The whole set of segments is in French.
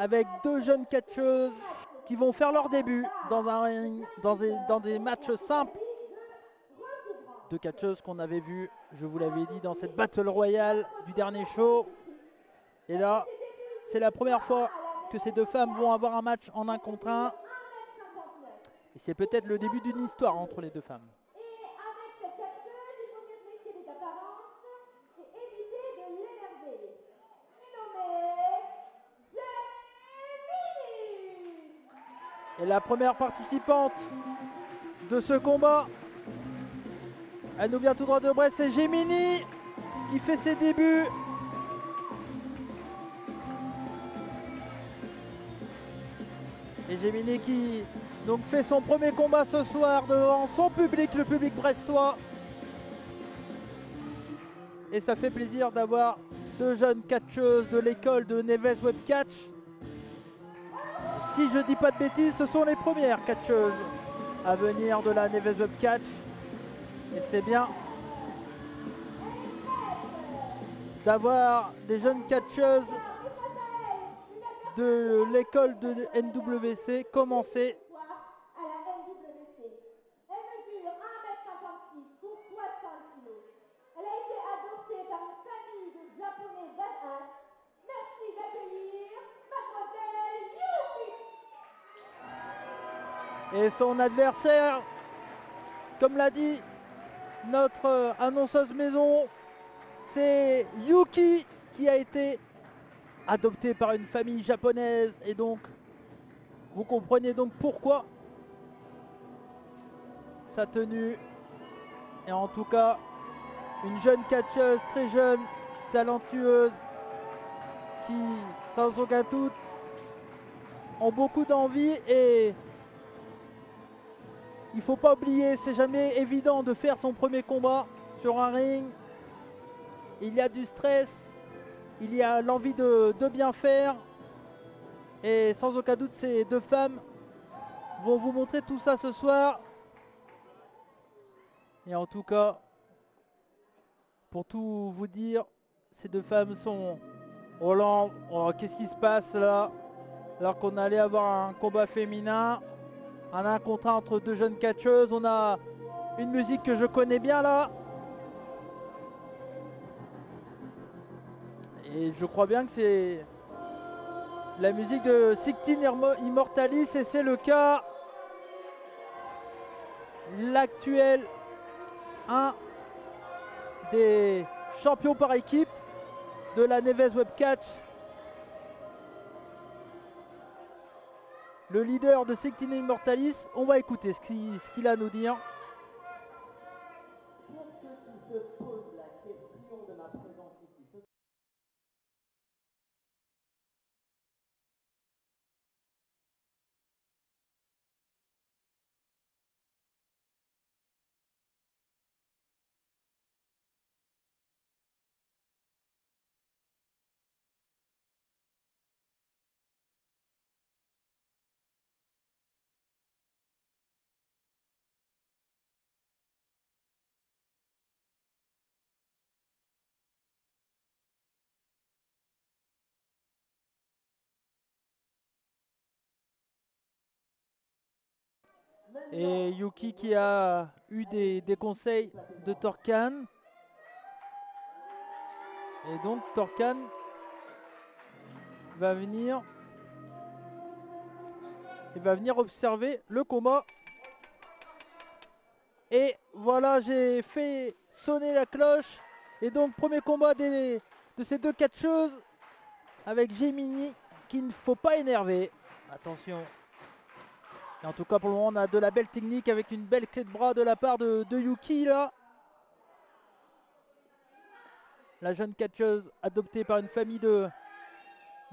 avec deux jeunes catcheuses qui vont faire leur début dans un ring, dans des matchs simples. Deux catcheuses qu'on avait vues, je vous l'avais dit, dans cette Battle Royale du dernier show. Et là, c'est la première fois que ces deux femmes vont avoir un match en 1 contre 1. Et c'est peut-être le début d'une histoire entre les deux femmes. Et la première participante de ce combat, elle nous vient tout droit de Brest, c'est Gemini qui fait ses débuts. Et Gemini qui donc fait son premier combat ce soir devant son public, le public brestois. Et ça fait plaisir d'avoir deux jeunes catcheuses de l'école de Neves Web Catch. Si je dis pas de bêtises, ce sont les premières catcheuses à venir de la Neves Web Catch. Et c'est bien d'avoir des jeunes catcheuses de l'école de NWC commencer. Et son adversaire, comme l'a dit notre annonceuse maison, c'est Yuki qui a été adopté par une famille japonaise. Et donc, vous comprenez donc pourquoi sa tenue. Et en tout cas, une jeune catcheuse, très jeune, talentueuse, qui, sans aucun doute, ont beaucoup d'envie. Et il ne faut pas oublier, c'est jamais évident de faire son premier combat sur un ring. Il y a du stress, il y a l'envie de bien faire. Et sans aucun doute, ces deux femmes vont vous montrer tout ça ce soir. Et en tout cas, pour tout vous dire, ces deux femmes sont... Oh là, oh, qu'est-ce qui se passe là? Alors qu'on allait avoir un combat féminin, un 1 contre 1 entre deux jeunes catcheuses. On a une musique que je connais bien là. Et je crois bien que c'est la musique de Sictine Immortalis, et c'est le cas. L'actuel, un des champions par équipe de la Neves Web Catch. Le leader de Sictine Immortalis. On va écouter ce qu'il a à nous dire. Pour ceux qui se posent la question de ma présence ici, Et Yuki qui a eu des conseils de Torkan. Et donc Torkan va venir. Il va venir observer le combat. Et voilà, j'ai fait sonner la cloche. Et donc premier combat de ces deux catcheuses avec Gemini qu'il ne faut pas énerver. Attention. Et en tout cas pour le moment on a de la belle technique avec une belle clé de bras de la part de Yuki là. La jeune catcheuse adoptée par une famille de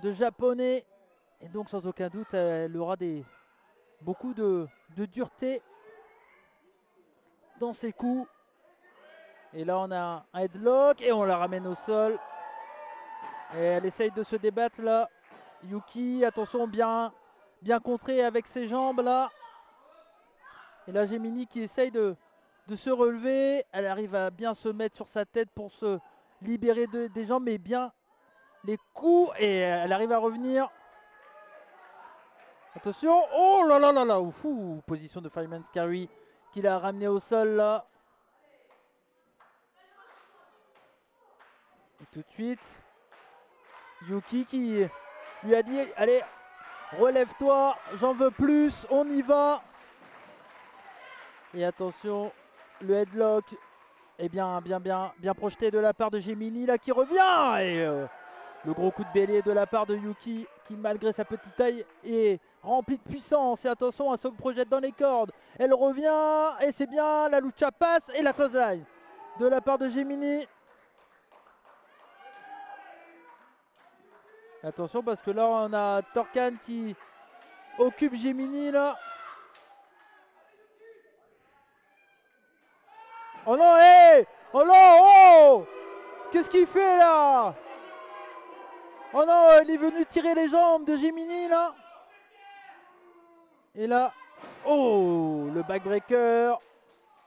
japonais. Et donc sans aucun doute elle aura beaucoup de dureté dans ses coups. Et là on a un headlock et on la ramène au sol. Et elle essaye de se débattre là. Yuki, attention, bien contré avec ses jambes là. Et là Gemini qui essaye de se relever. Elle arrive à bien se mettre sur sa tête pour se libérer des jambes, mais bien les coups. Et elle arrive à revenir. Attention. Oh là là là là. Oufou. Position de Fireman's Carry qui l'a ramené au sol là. Et tout de suite, Yuki qui lui a dit allez, relève-toi, j'en veux plus, on y va. Et attention, le headlock est bien projeté de la part de Gemini là qui revient. Et le gros coup de bélier de la part de Yuki qui malgré sa petite taille est rempli de puissance. Et attention, elle se projette dans les cordes. Elle revient et c'est bien, la lucha passe et la clothesline de la part de Gemini. Attention parce que là on a Torcan qui occupe Gemini là. Oh non, hé! Oh non, oh! Qu'est-ce qu'il fait là? Oh non, il est venu tirer les jambes de Gemini là. Et là, oh, le backbreaker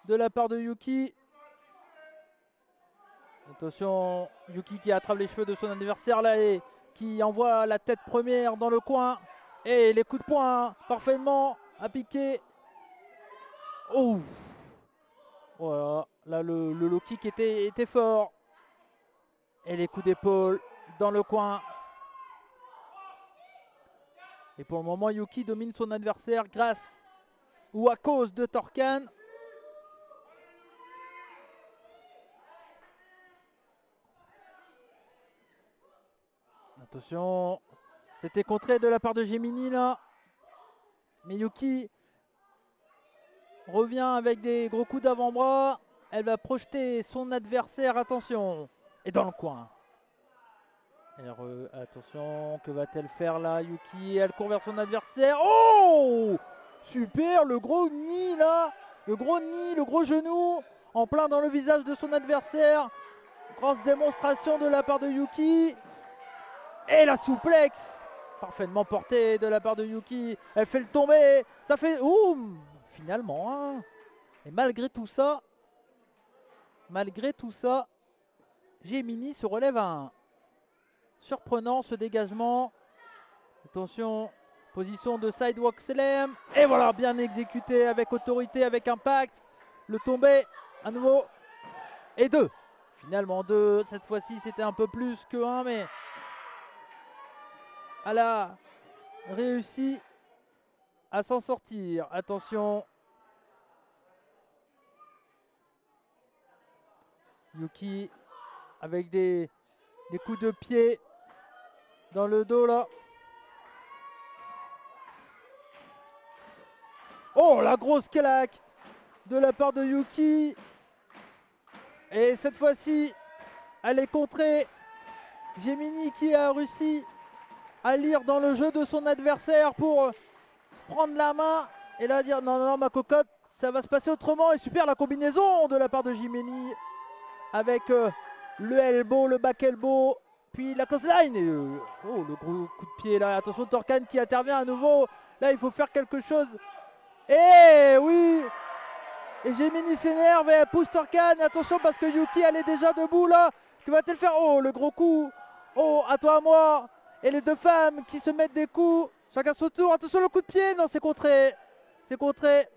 de la part de Yuki. Attention, Yuki qui attrape les cheveux de son adversaire là et qui envoie la tête première dans le coin. Et les coups de poing parfaitement appliqués. Oh! Voilà, là le low kick était fort. Et les coups d'épaule dans le coin. Et pour le moment, Yuki domine son adversaire grâce ou à cause de Torcan. Attention, c'était contré de la part de Gemini là. Mais Yuki revient avec des gros coups d'avant-bras. Elle va projeter son adversaire, attention. Et dans le coin. Attention, que va-t-elle faire là, Yuki? Elle court vers son adversaire. Oh! Super, le gros nid là. Le gros nid, le gros genou. En plein dans le visage de son adversaire. Grosse démonstration de la part de Yuki. Et la souplexe. Parfaitement portée de la part de Yuki. Elle fait le tomber. Ça fait... Ouh! Finalement, hein. Et malgré tout ça, Gemini se relève à 1. Surprenant ce dégagement. Attention, position de sidewalk slam. Et voilà, bien exécuté avec autorité, avec impact. Le tombé à nouveau. Et 2. Finalement 2. Cette fois-ci, c'était un peu plus que 1, mais elle a réussi à s'en sortir. Attention. Yuki avec des coups de pied dans le dos là. Oh, la grosse claque de la part de Yuki. Et cette fois-ci, elle est contrée. Gemini qui a réussi à lire dans le jeu de son adversaire pour prendre la main et là dire non, non, ma cocotte, ça va se passer autrement. Et super la combinaison de la part de Gemini avec le elbow, le back elbow, puis la clothesline. Et oh, le gros coup de pied là. Attention, Torcan qui intervient à nouveau. Là, il faut faire quelque chose. Et oui! Et Gemini s'énerve et elle pousse Torcan. Attention parce que Yuki, elle est déjà debout là. Que va-t-elle faire? Oh, le gros coup. Oh, à toi, à moi. Et les deux femmes qui se mettent des coups. Chacun son tour. Attention, le coup de pied. Non, c'est contré. C'est contré.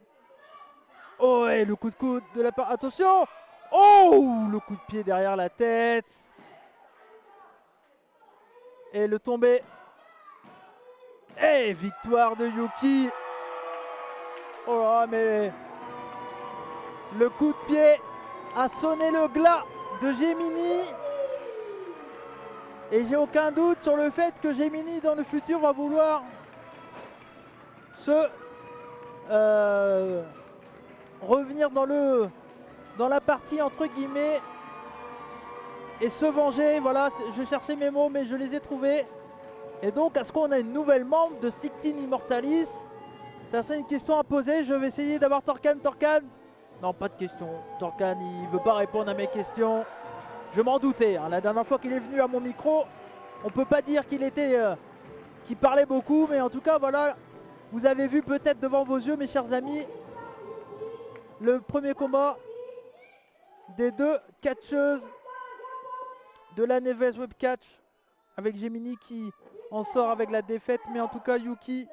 Oh, et le coup de coude de la part. Attention. Oh, le coup de pied derrière la tête. Et le tombé. Et victoire de Yuki. Oh là, mais le coup de pied a sonné le glas de Gemini. Et j'ai aucun doute sur le fait que Gemini dans le futur va vouloir se revenir dans la partie entre guillemets et se venger. Voilà, je cherchais mes mots mais je les ai trouvés. Et donc, est-ce qu'on a une nouvelle membre de 16 Immortalis? Ça serait une question à poser. Je vais essayer d'avoir Torcan. Torcan? Non, pas de question. Torcan, il veut pas répondre à mes questions. Je m'en doutais. Hein. La dernière fois qu'il est venu à mon micro, on peut pas dire qu'il qu'il parlait beaucoup. Mais en tout cas, voilà. Vous avez vu peut-être devant vos yeux, mes chers amis, le premier combat des deux catcheuses de la Neves Web Catch. Avec Gemini qui en sort avec la défaite. Mais en tout cas, Yuki